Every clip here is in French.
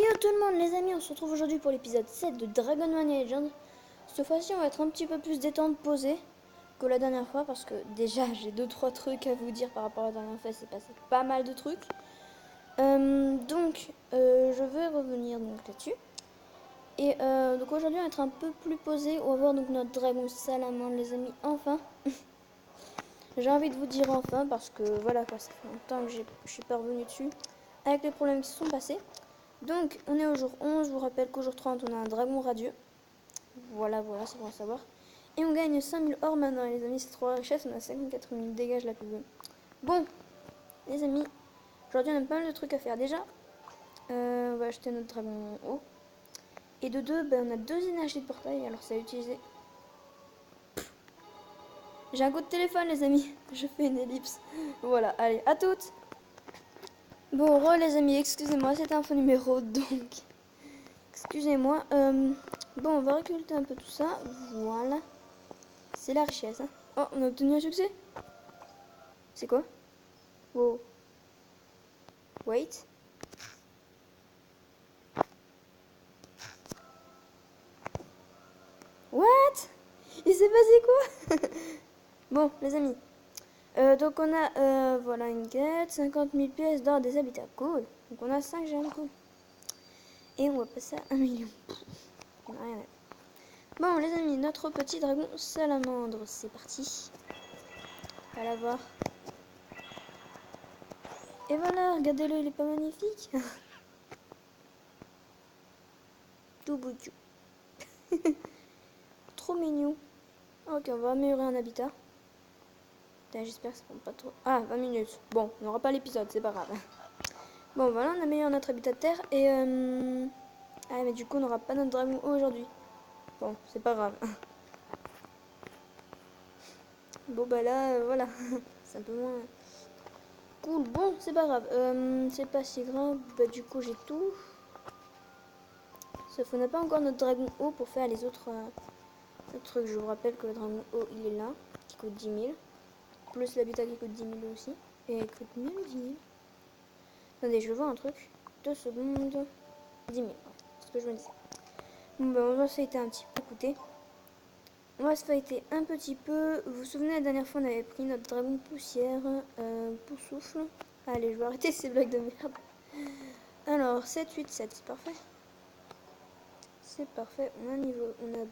Yo tout le monde les amis, on se retrouve aujourd'hui pour l'épisode 7 de Dragon Mania Legends. Cette fois-ci on va être un petit peu plus détente, posé que la dernière fois parce que déjà j'ai 2-3 trucs à vous dire par rapport à la dernière fois, c'est passé pas mal de trucs. Je vais revenir donc là-dessus. Et donc aujourd'hui on va être un peu plus posé, on va voir donc notre dragon salamandre les amis, enfin. J'ai envie de vous dire enfin parce que voilà quoi, ça fait longtemps que je suis pas revenu dessus avec les problèmes qui se sont passés. Donc, on est au jour 11. Je vous rappelle qu'au jour 30, on a un dragon radieux. Voilà, c'est bon à savoir. Et on gagne 5000 or maintenant, les amis. C'est trop la richesse. On a 54 000. Dégage la pub. Bon, les amis. Aujourd'hui, on a pas mal de trucs à faire. Déjà, on va acheter notre dragon haut. Et de deux, on a 2 énergies de portail. Alors, c'est à utiliser. J'ai un coup de téléphone, les amis. Je fais une ellipse. Voilà, allez, à toutes. Bon, les amis, excusez-moi, c'était un faux numéro, donc... Excusez-moi. Bon, on va récolter un peu tout ça. Voilà. C'est la richesse. Hein. Oh, on a obtenu un succès. C'est quoi? Wow. Wait. What? Il s'est passé quoi? Bon, les amis. Donc on a voilà une quête, 50 000 pièces d'or des habitats. Cool. Donc on a 5 gemmes, cool. Et on va passer à 1 million. On a rien à... Bon, les amis, notre petit dragon salamandre, c'est parti. On va la voir. Et voilà, regardez-le, il est pas magnifique. Tout bouillou. Trop mignon. Ok, on va améliorer un habitat. J'espère que ça prend pas trop. Ah, 20 minutes. Bon, on n'aura pas l'épisode, c'est pas grave. Bon, voilà, on améliore notre habitat de terre. Et ah, mais du coup, on n'aura pas notre dragon aujourd'hui. Bon, c'est pas grave. Bon, bah là, voilà. C'est un peu moins cool. Bon, c'est pas grave. C'est pas si grave. Bah, du coup, j'ai tout. Sauf qu'on n'a pas encore notre dragon haut pour faire les autres trucs. Je vous rappelle que le dragon haut, il est là, qui coûte 10 000. Plus l'habitat qui coûte 10 000 aussi. Et il coûte même 10 000. Attendez, je vois un truc. 2 secondes. 10 000. C'est ce que je me disais. Bon, bah, on va se fighter un petit peu. Écoutez. On va se fighter un petit peu. Vous vous souvenez, la dernière fois, on avait pris notre dragon poussière. Pour souffle. Allez, je vais arrêter ces blagues de merde. Alors, 7, 8, 7. C'est parfait. C'est parfait. On a un niveau. On a.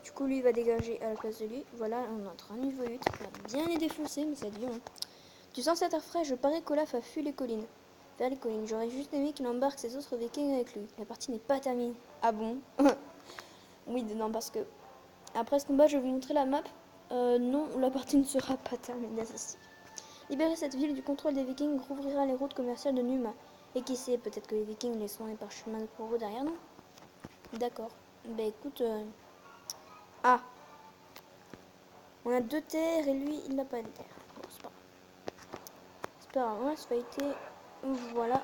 Du coup, lui, il va dégager à la place de lui. Voilà, on entre un niveau 8. On va bien les défoncer, mais ça devient. Hein. Du sens cet air frais, je parie qu'Olaf a fui les collines. Vers les collines. J'aurais juste aimé qu'il embarque ses autres vikings avec lui. La partie n'est pas terminée. Ah bon? Oui, non, parce que après ce combat, je vais vous montrer la map. Non, la partie ne sera pas terminée. Libérer cette ville du contrôle des vikings rouvrira les routes commerciales de Numa. Et qui sait, peut-être que les vikings laisseront les parchemins pour eux derrière nous. D'accord. Bah écoute... Ah! On a 2 terres et lui, il n'a pas de terre. Bon, c'est pas grave. C'est pas grave, on va se fighter. Voilà.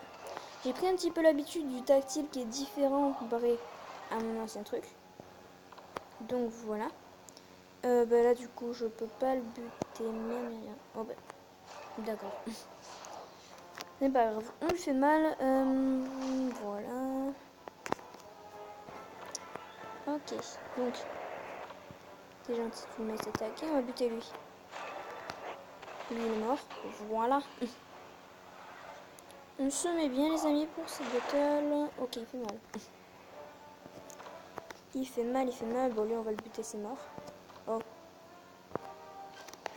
J'ai pris un petit peu l'habitude du tactile qui est différent comparé à mon ancien truc. Donc voilà. Bah là du coup je peux pas le buter même rien. Oh bah d'accord. C'est pas grave. On lui fait mal. Voilà. Ok. Donc t'es gentil, tu me laisses attaquer. On va buter lui. Lui il est mort. Voilà. On se met bien les amis pour cette battle. Ok, il fait mal. Il fait mal, il fait mal. Bon, lui, on va le buter, c'est mort. Oh.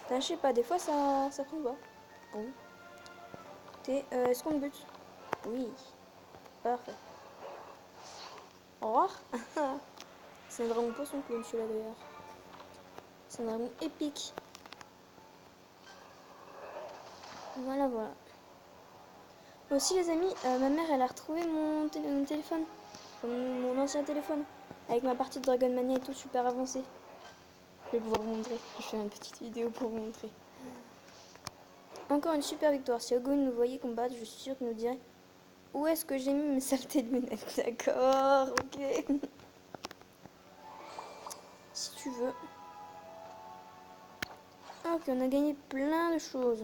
Enfin, je sais pas, des fois, ça prend pas. Bon. Est-ce qu'on le bute? Oui. Parfait. Au revoir. C'est un dragon poisson clown, celui-là, d'ailleurs. C'est un dragon épique. Voilà, voilà. Aussi, les amis, ma mère, elle a retrouvé mon téléphone. Mon ancien téléphone. Avec ma partie de Dragon Mania et tout super avancée. Je vais pouvoir vous montrer. Je fais une petite vidéo pour vous montrer. Encore une super victoire. Si Ogun nous voyait combattre, je suis sûre qu'il nous dirait où est-ce que j'ai mis mes saletés de lunettes. D'accord, ok. Si tu veux. Ok, on a gagné plein de choses.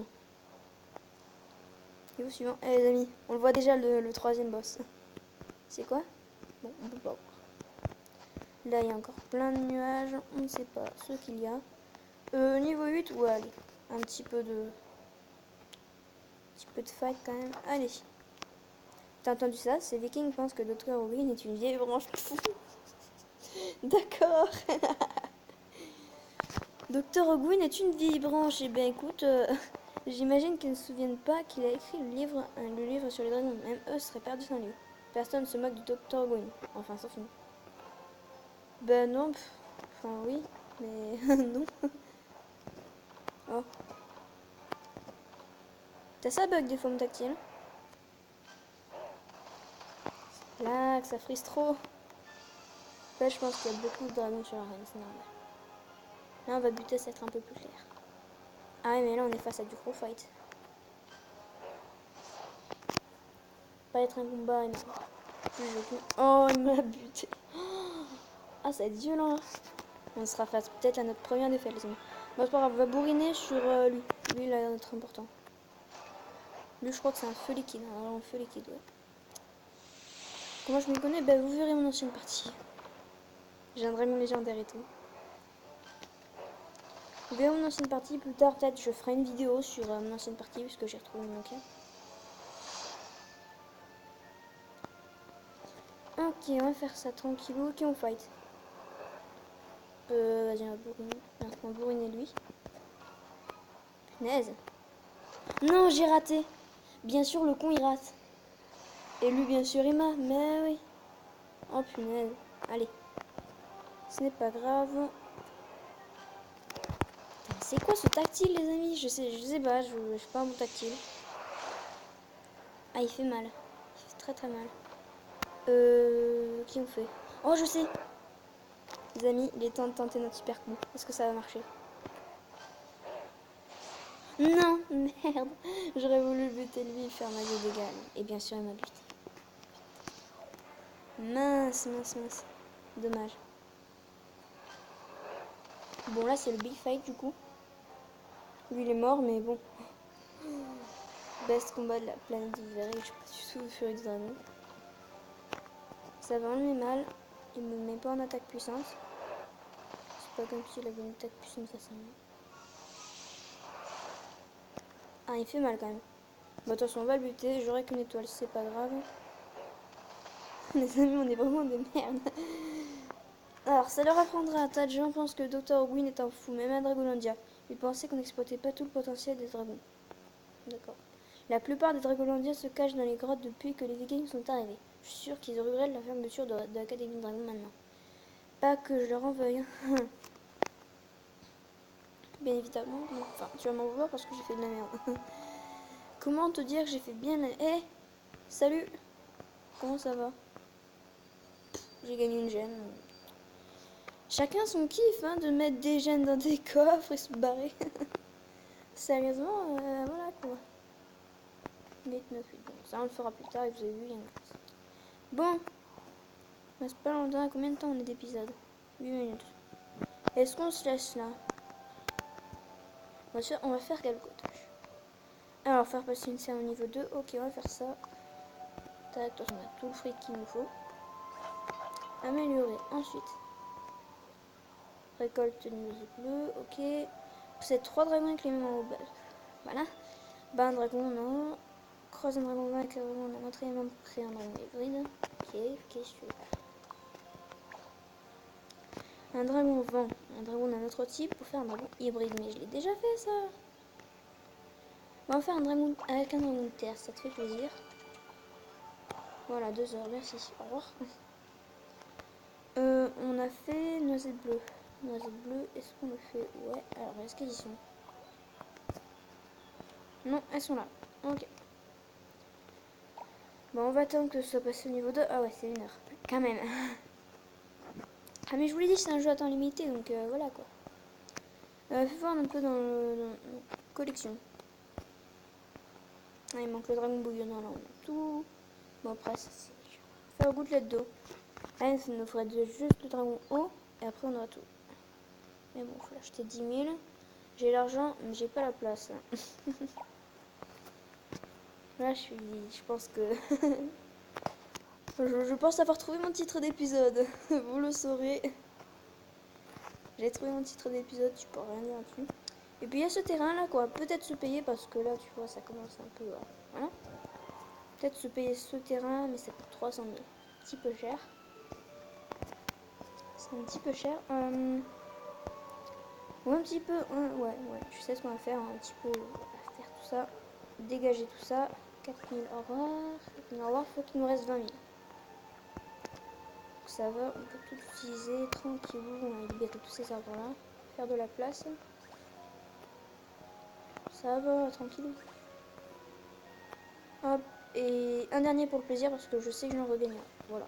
Et au suivant. Eh les amis, on le voit déjà le troisième boss. C'est quoi? Bon, on peut pas voir. Là, il y a encore plein de nuages. On ne sait pas ce qu'il y a. Niveau 8, ouais, allez. Un petit peu de fight quand même. Allez. T'as entendu ça? Ces Vikings pensent que Dr. Ogwyn est une vieille branche. D'accord. Dr. Ogwyn est une vieille branche. Eh bien, écoute, j'imagine qu'ils ne se souviennent pas qu'il a écrit le livre sur les dragons. Même eux seraient perdus sans lui. Personne ne se moque du Dr. Ogwyn. Enfin, sauf nous. Ben non. Enfin, oui. Mais non. Oh. T'as ça, bug des formes tactiles? Là, que ça frise trop. Là, je pense qu'il y a beaucoup de dragons sur l'arène, c'est normal. Là, on va buter, ça va être un peu plus clair. Ah ouais, mais là, on est face à du gros fight. Pas être un combat énorme. Oh, il m'a buté. Ah, ça va être violent. On sera face peut-être à notre première défaite, les amis. Bon, c'est pas grave, on va bourriner sur lui. Lui, il a l'air d'être important. Lui, je crois que c'est un feu liquide. Alors, un feu liquide, ouais. Comment je m'y connais? Ben, vous verrez mon ancienne partie. J'ai un dragon légendaire et tout. Vous verrez mon ancienne partie. Plus tard, peut-être, je ferai une vidéo sur mon ancienne partie, puisque j'ai retrouvé mon Nokia. Ok, on va faire ça tranquillou. Ok, on fight. Vas-y, on va bourriner. Non, on va bourriner lui. Punaise. Non, j'ai raté. Bien sûr, le con, il rate. Et lui, bien sûr, il m'a. Mais oui. Oh, punaise. Allez. Ce n'est pas grave. C'est quoi ce tactile, les amis? Je sais pas, je sais pas mon tactile. Ah, il fait mal. Il fait très très mal. Qui on fait? Oh, je sais. Les amis, il est temps de tenter notre super coup. Est-ce que ça va marcher? Non, merde. J'aurais voulu buter lui et faire ma vie d'égale. Et bien sûr, il m'a buté. Mince, mince, mince. Dommage. Bon, là, c'est le big fight, du coup. Lui, il est mort, mais bon. Best combat de la planète d'hiver. Je suis pas du tout furie de dragon. Ça va, on le met mal. Il me met pas en attaque puissante. C'est pas comme s'il avait une attaque puissante facilement. Ah, il fait mal quand même. Bon, attention, on va le buter. J'aurai qu'une étoile, c'est pas grave. Les amis, on est vraiment des merdes. Alors, ça leur apprendra à tas de gens pensent que Dr. Ogwyn est un fou, même à Dragolandia. Ils pensaient qu'on n'exploitait pas tout le potentiel des dragons. D'accord. La plupart des Dragolandia se cachent dans les grottes depuis que les Vikings sont arrivés. Je suis sûr qu'ils regrettent la fermeture de l'Académie de Dragon maintenant. Pas que je leur en veuille. Bien évidemment. Enfin, tu vas m'en vouloir parce que j'ai fait de la merde. Comment te dire que j'ai fait bien la... Eh, salut. Comment ça va? J'ai gagné une gemme. Chacun son kiff, hein, de mettre des gemmes dans des coffres et se barrer. Sérieusement, voilà quoi. 8, 9, 8. Bon, ça on le fera plus tard et vous avez vu, il y a un reste. Bon, c'est pas longtemps. Combien de temps on est d'épisode? 8 minutes. Est-ce qu'on se laisse là? On va faire quelque chose. Alors, faire passer une scène au niveau 2. Ok, on va faire ça. Tac, on a tout le fric qu'il nous faut. Améliorer. Ensuite, récolte niveau bleu. Ok. C'est 3 dragons avec les mêmes en haut. Voilà. Bah, un dragon, non. Croise un dragon avec un dragon. On a notre élément pour créer un dragon hybride. Ok, super. Un dragon vent. Un dragon d'un autre type pour faire un dragon hybride. Mais je l'ai déjà fait ça. On va faire un dragon avec un dragon de terre. Ça te fait plaisir? Voilà, 2 heures. Merci. Au revoir. On a fait noisette bleue. Noisette bleue, est-ce qu'on le fait? Ouais, alors est-ce qu'elles y sont? Non, elles sont là. Ok. Bon, on va attendre que ce soit passé au niveau 2. Ah ouais, c'est 1 heure. Quand même. Ah mais je vous l'ai dit, c'est un jeu à temps limité, donc voilà quoi. Fais voir un peu dans nos collections. Ah, il manque le dragon bouillonnant, là on a tout. Bon après, ça c'est... Faire gouttelette d'eau. Là, ça nous ferait juste le dragon haut, et après on aura tout. Mais bon, faut l'acheter 10 000. J'ai l'argent, mais j'ai pas la place. Là, je pense que... Je pense avoir trouvé mon titre d'épisode. Vous le saurez. J'ai trouvé mon titre d'épisode, je peux rien dire là-dessus. Et puis il y a ce terrain là quoi, peut-être se payer parce que là tu vois ça commence un peu voilà. Peut-être se payer ce terrain mais ça coûte 300 000. Un petit peu cher. C'est un petit peu cher. Ou un petit peu, ouais, je sais ce qu'on va faire, un petit peu, on va faire tout ça, dégager tout ça, 4000 au revoir, 4000 au revoir, faut qu'il nous reste 20 000. Donc ça va, on peut tout utiliser, tranquillou, on a libéré tous ces arbres là, faire de la place. Ça va, tranquillou. Hop, et un dernier pour le plaisir parce que je sais que j'en regagne un, voilà.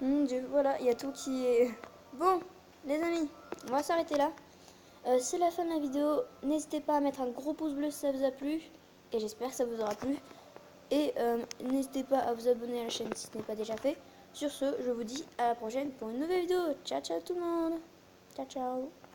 Mon dieu, voilà, il y a tout qui est... Bon, les amis, on va s'arrêter là. C'est la fin de la vidéo. N'hésitez pas à mettre un gros pouce bleu si ça vous a plu. Et j'espère que ça vous aura plu. Et n'hésitez pas à vous abonner à la chaîne si ce n'est pas déjà fait. Sur ce, je vous dis à la prochaine pour une nouvelle vidéo. Ciao, ciao tout le monde. Ciao, ciao.